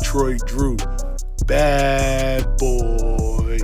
Detroit Drew. Bad boy.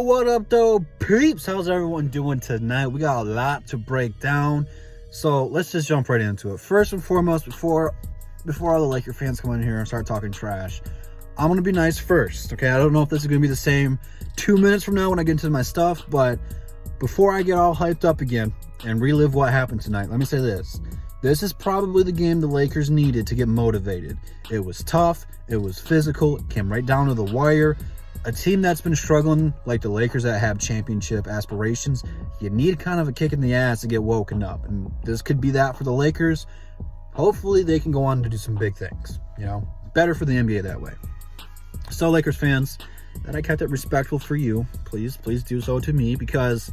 What up though, peeps? How's everyone doing tonight? We got a lot to break down, so let's just jump right into it. First and foremost, before all the Laker fans come in here and start talking trash, I'm gonna be nice first, okay? I don't know if this is gonna be the same 2 minutes from now when I get into my stuff, but before I get all hyped up again and relive what happened tonight, let me say this. This is probably the game the Lakers needed to get motivated. It was tough, it was physical, it came right down to the wire. A team that's been struggling, like the Lakers that have championship aspirations, you need kind of a kick in the ass to get woken up. And this could be that for the Lakers. Hopefully they can go on to do some big things. You know, better for the NBA that way. So Lakers fans, that I kept it respectful for you, please do so to me, because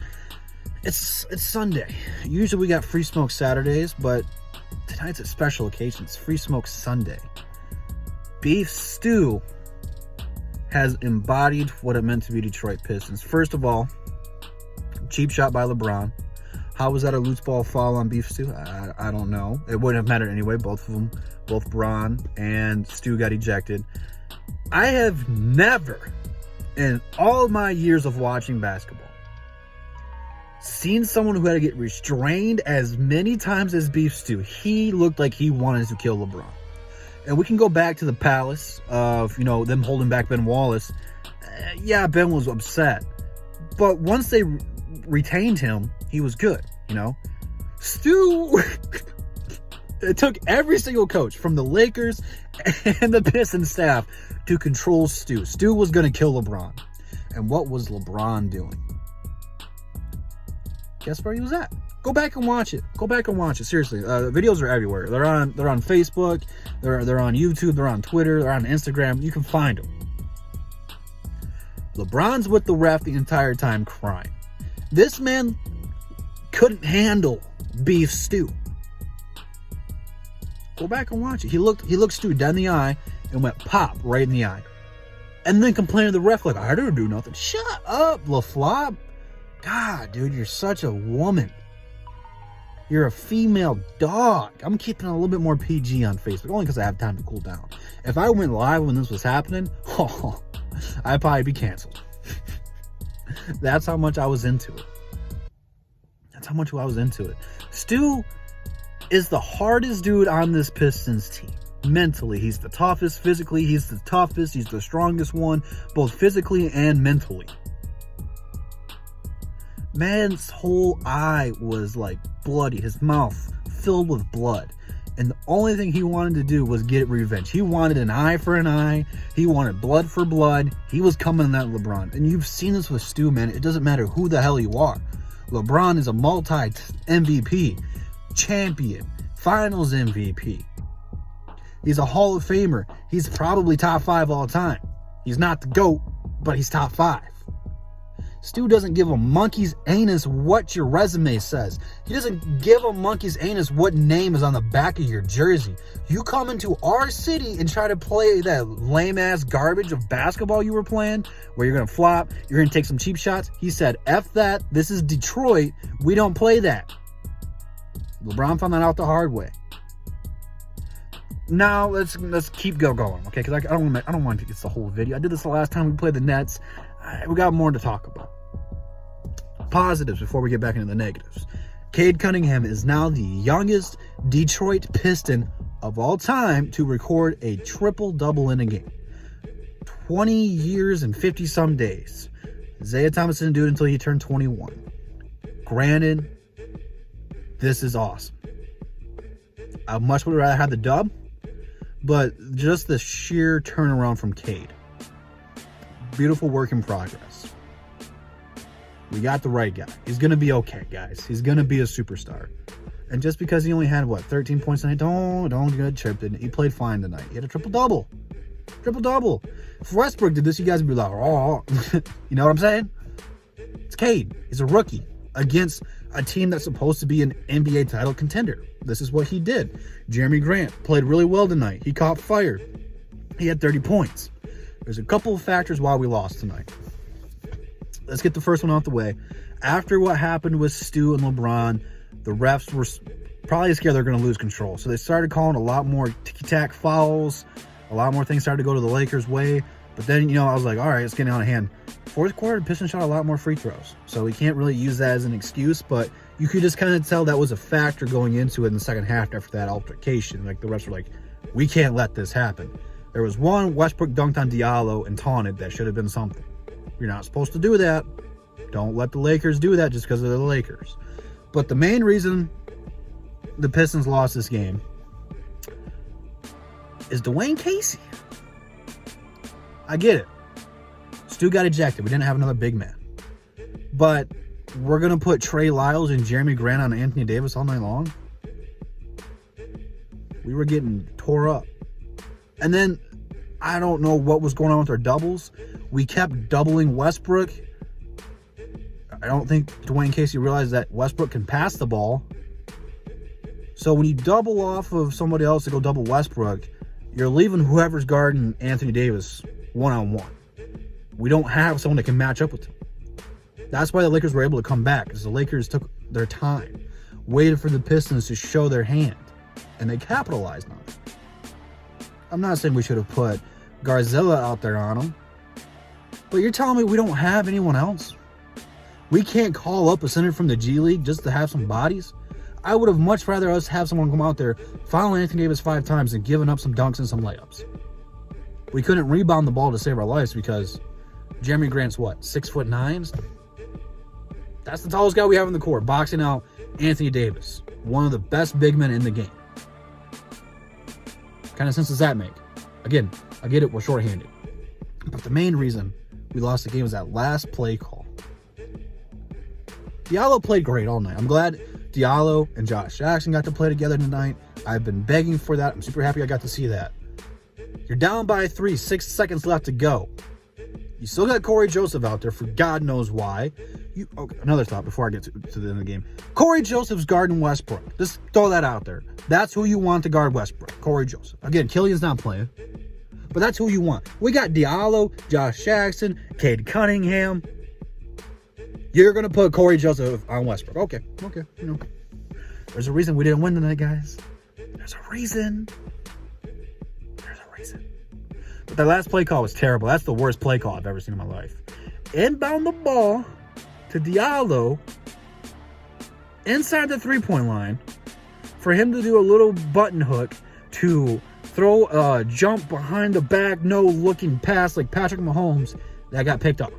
it's Sunday. Usually we got Free Smoke Saturdays, but tonight's a special occasion. It's Free Smoke Sunday. Beef stew has embodied what it meant to be Detroit Pistons. First of all, cheap shot by LeBron. How was that a loose ball foul on Beef Stew? I don't know. It wouldn't have mattered anyway. Both of them, both Bron and Stu got ejected. I have never, in all my years of watching basketball, seen someone who had to get restrained as many times as Beef Stew. He looked like he wanted to kill LeBron. And we can go back to the palace of, them holding back Ben Wallace. Yeah, Ben was upset. But once they retained him, he was good, Stu, it took every single coach from the Lakers and the Pistons staff to control Stu. Stu was going to kill LeBron. And what was LeBron doing? Guess where he was at? Go back and watch it. Seriously, videos are everywhere. They're on Facebook. They're on YouTube. They're on Twitter. They're on Instagram. You can find them. LeBron's with the ref the entire time crying. This man couldn't handle Beef Stew. Go back and watch it. He looked Stu dead in the eye and went pop right in the eye, and then complained to the ref like, I didn't do nothing. Shut up, LaFlop. God, dude, you're such a woman. You're a female dog. I'm keeping it a little bit more PG on Facebook, only because I have time to cool down. If I went live when this was happening, I'd probably be canceled. That's how much I was into it. Stu is the hardest dude on this Pistons team. Mentally, he's the toughest. Physically, he's the toughest. He's the strongest one, both physically and mentally. Man's whole eye was like bloody, his mouth filled with blood. And the only thing he wanted to do was get revenge. He wanted an eye for an eye. He wanted blood for blood. He was coming at LeBron. And you've seen this with Stu, man. It doesn't matter who the hell you are. LeBron is a multi-MVP, champion, finals MVP. He's a Hall of Famer. He's probably top 5 all time. He's not the GOAT, but he's top 5. Stu doesn't give a monkey's anus what your resume says. He doesn't give a monkey's anus what name is on the back of your jersey. You come into our city and try to play that lame-ass garbage of basketball you were playing, where you're going to flop, you're going to take some cheap shots. He said, F that, this is Detroit, we don't play that. LeBron found that out the hard way. Now, let's keep going, okay? Because I don't want to get the whole video. I did this the last time we played the Nets. We got more to talk about. Positives before we get back into the negatives. Cade Cunningham is now the youngest Detroit Piston of all time to record a triple-double in a game. 20 years and 50-some days. Isaiah Thomas didn't do it until he turned 21. Granted, this is awesome. I much would rather have the dub, but just the sheer turnaround from Cade. Beautiful work in progress. We got the right guy. He's going to be okay, guys. He's going to be a superstar. And just because he only had, 13 points tonight, don't get tripped. He played fine tonight. He had a triple-double. Triple-double. If Westbrook did this, you guys would be like, oh, you know what I'm saying? It's Cade. He's a rookie against a team that's supposed to be an NBA title contender. This is what he did. Jeremy Grant played really well tonight. He caught fire. He had 30 points. There's a couple of factors why we lost tonight. Let's get the first one out the way. After what happened with Stu and LeBron, the refs were probably scared they're going to lose control. So they started calling a lot more ticky-tack fouls. A lot more things started to go to the Lakers' way. But then, I was like, all right, it's getting out of hand. Fourth quarter, Pistons shot a lot more free throws. So we can't really use that as an excuse, but you could just kind of tell that was a factor going into it in the second half after that altercation. Like, the refs were like, we can't let this happen. There was one, Westbrook dunked on Diallo and taunted. That should have been something. You're not supposed to do that. Don't let the Lakers do that just because they're the Lakers. But the main reason the Pistons lost this game is Dwayne Casey. I get it. Stu got ejected. We didn't have another big man. But we're going to put Trey Lyles and Jeremy Grant on Anthony Davis all night long? We were getting tore up. And then, I don't know what was going on with our doubles. We kept doubling Westbrook. I don't think Dwayne Casey realized that Westbrook can pass the ball. So when you double off of somebody else to go double Westbrook, you're leaving whoever's guarding Anthony Davis one-on-one. We don't have someone that can match up with him. That's why the Lakers were able to come back, because the Lakers took their time, waited for the Pistons to show their hand, and they capitalized on it. I'm not saying we should have put Garzilla out there on them, but you're telling me we don't have anyone else? We can't call up a center from the G League just to have some bodies? I would have much rather us have someone come out there, foul Anthony Davis 5 times, and giving up some dunks and some layups. We couldn't rebound the ball to save our lives because Jeremy Grant's what, 6'9"? That's the tallest guy we have in the court, boxing out Anthony Davis, one of the best big men in the game. What kind of sense does that make? Again, I get it, we're shorthanded. But the main reason we lost the game was that last play call. Diallo played great all night. I'm glad Diallo and Josh Jackson got to play together tonight. I've been begging for that. I'm super happy I got to see that. You're down by 3, 6 seconds left to go. You still got Corey Joseph out there for God knows why. Another thought before I get to the end of the game. Corey Joseph's guarding Westbrook. Just throw that out there. That's who you want to guard Westbrook. Corey Joseph. Again, Killian's not playing. But that's who you want. We got Diallo, Josh Jackson, Cade Cunningham. You're going to put Corey Joseph on Westbrook. Okay. There's a reason we didn't win tonight, guys. There's a reason. But that last play call was terrible. That's the worst play call I've ever seen in my life. Inbound the ball to Diallo inside the three-point line for him to do a little button hook to throw a jump behind the back, no-looking pass like Patrick Mahomes that got picked off.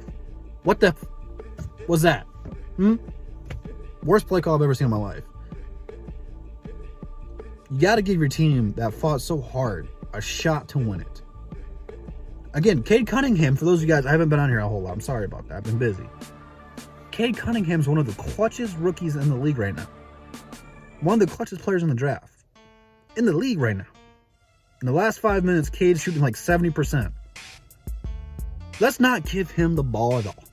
What the was that? Worst play call I've ever seen in my life. You got to give your team that fought so hard a shot to win it. Again, Cade Cunningham, for those of you guys, I haven't been on here a whole lot. I'm sorry about that. I've been busy. Cade Cunningham's one of the clutchest rookies in the league right now. One of the clutchest players in the draft. In the league right now. In the last 5 minutes, Cade's shooting like 70%. Let's not give him the ball at all.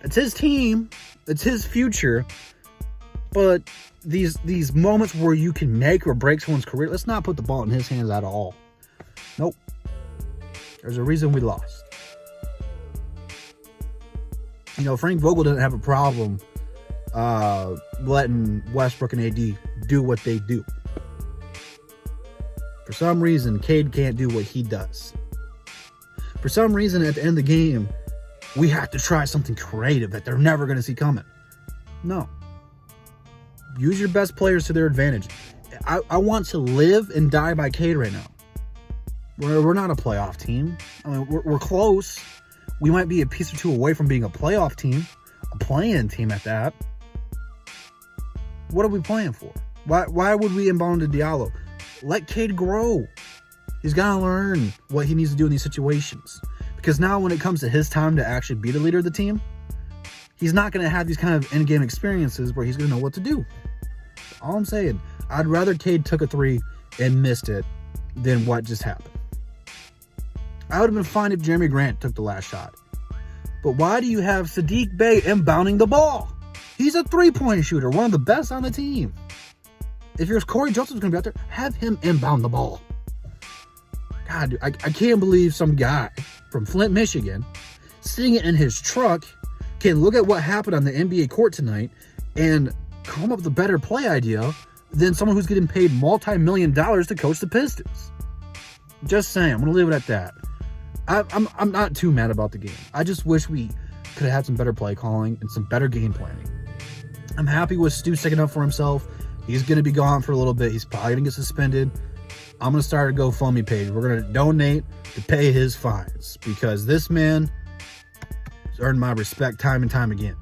It's his team. It's his future. But these moments where you can make or break someone's career, let's not put the ball in his hands at all. Nope. There's a reason we lost. Frank Vogel didn't have a problem letting Westbrook and AD do what they do. For some reason, Cade can't do what he does. For some reason, at the end of the game, we have to try something creative that they're never going to see coming. No. Use your best players to their advantage. I want to live and die by Cade right now. We're not a playoff team. I mean, we're close. We might be a piece or two away from being a playoff team, a play-in team at that. What are we playing for? Why would we inbound to Diallo? Let Cade grow. He's got to learn what he needs to do in these situations. Because now when it comes to his time to actually be the leader of the team, he's not going to have these kind of in-game experiences where he's going to know what to do. All I'm saying, I'd rather Cade took a 3 and missed it than what just happened. I would have been fine if Jeremy Grant took the last shot. But why do you have Sadiq Bey inbounding the ball? He's a three-point shooter, one of the best on the team. If your Corey Joseph's going to be out there, have him inbound the ball. God, dude, I can't believe some guy from Flint, Michigan, sitting in his truck, can look at what happened on the NBA court tonight and come up with a better play idea than someone who's getting paid multi-million dollars to coach the Pistons. Just saying, I'm going to leave it at that. I'm not too mad about the game. I just wish we could have had some better play calling and some better game planning. I'm happy with Stu sticking up for himself. He's going to be gone for a little bit. He's probably going to get suspended. I'm going to start a GoFundMe page. We're going to donate to pay his fines because this man has earned my respect time and time again.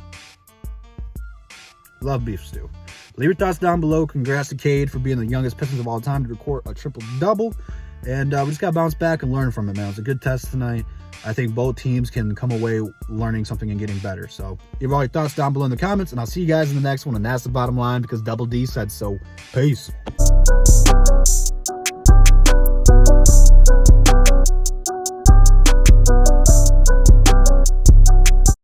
Love Beef Stew. Leave your thoughts down below. Congrats to Cade for being the youngest Pistons of all time to record a triple-double. And we just got to bounce back and learn from it, man. It was a good test tonight. I think both teams can come away learning something and getting better. So leave all your thoughts down below in the comments, and I'll see you guys in the next one. And that's the bottom line because Double D said so. Peace.